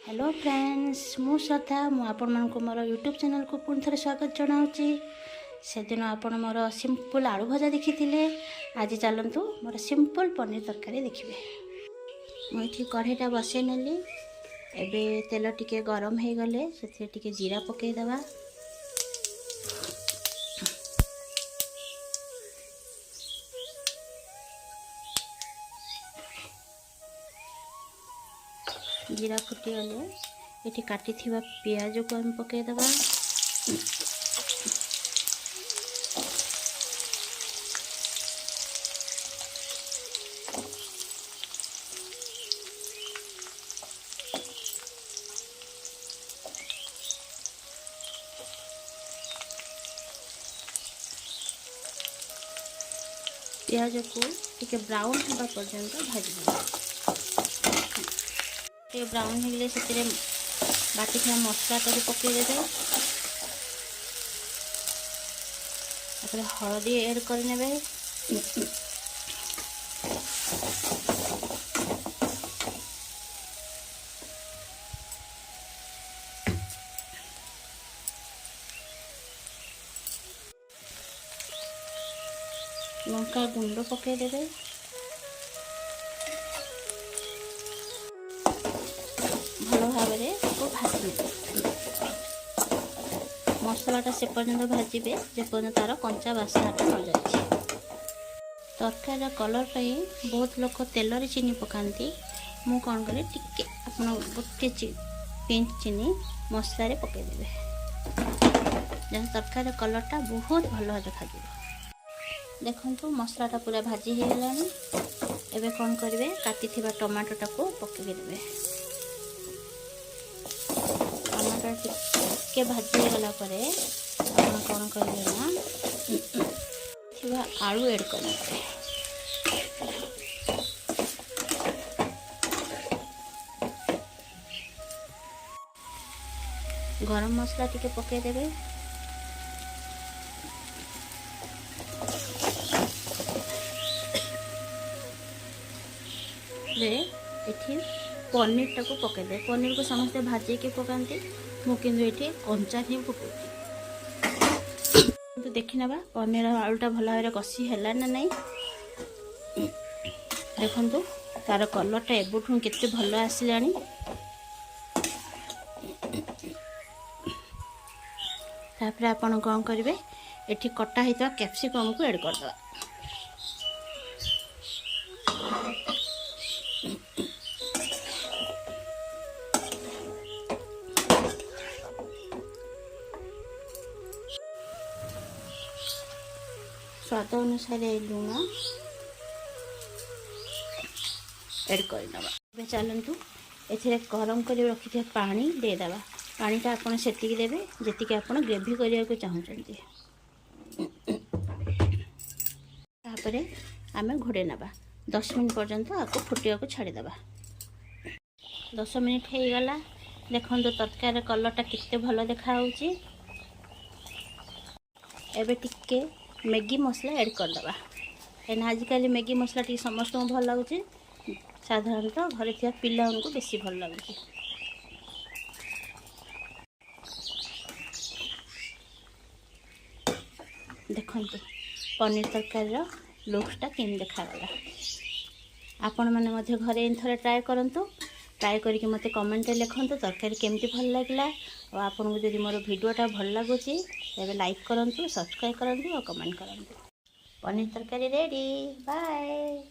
Hello friends मु श्रद्धा मु आपण मानक मोर यूट्यूब चैनल को पुणी थे स्वागत जनाऊँगी। से दिन आपण मोर सिंपल आलू भजा देखी आज चलतु मोर सिंपल पनीर तरकारी देखिए। मुझे कढ़ईटा बसई नेली एबे तेल टिके गरम हो गले से जीरा पकईदबा। जीरा फुटीगले ये काटी पियाज को हम पकईदबा। पियाज को टिके ब्राउन होगा पर्यंत भाजदेबा। टे ब्राउन हो गले से बाटी था मसलाटा भी पकईदे। हलदी ऐड करने लंका गुंड पकईदे। भल भाव भाजी मसलाटा से पर्यंत भाजबे जेपर्यंत तार कंचा बासनाटा न जाए। तरकारी कलर पाई बहुत लोग तेल चीनी पकाती मु कौन करे टिके आपन गोटे पिंच चीनी मसला पकईदे जहाँ तरकारी कलरटा बहुत भल देखा। देखो मसलाटा पूरा भाजी हो गलानी। एबे कौन करेंगे काटी टमाटोटा को पकईदे। टमाटो टिके भाजी हो गला परे आप कौन करेंगे ना आलू ऐड करेंगे। गरम मसला टिके पकईदे। एठी पनीर टाको पकईदे। पनीर को समस्ते भाजी के पकाती मुझे ये कंचा ही पकाऊँ। तो देखी ना पनीर आलूटा भल भाव कषी है ना नहीं। देखु तार कलरटा एबुठू केते भल आसला। तापर आपन कौन करेंगे ये कटा होता कैप्सिकम को ऐड करदे। स्वाद अनुसार लुण ऐड करदे। चलतु ए गरम कर रखी पानी देदेबा। पानीटा आपड़ से देवे जी आप ग्रेवी करने को चाहते। आम घोड़े नवा 10 मिनट पर्यंत आपको फुटिया को छाड़ीदे। 10 मिनट हो गला। देखो तरकारी कलरटा कितने भल देखा। एबे टिके मैगी मसला ऐड करदबा। कहीं आजिकल मैगी मसला टी समस्त भल लगुच। साधारणतः घरे थी पिला को बेसी भल लगुच। देखो पनीर तरकारी लुक्सटा केम देखागला। आपण मैंने घरे इन थोड़े ट्राए करूँ। ट्राए करके मत कमेंट लिखु तरकारी केमती भल लगे। और आपको जब मोर वीडियोटा भल लगुच तेज लाइक करूँ, सब्सक्राइब करूँ और कमेंट करूँ। पनीर तरकारी रेडी। बाय।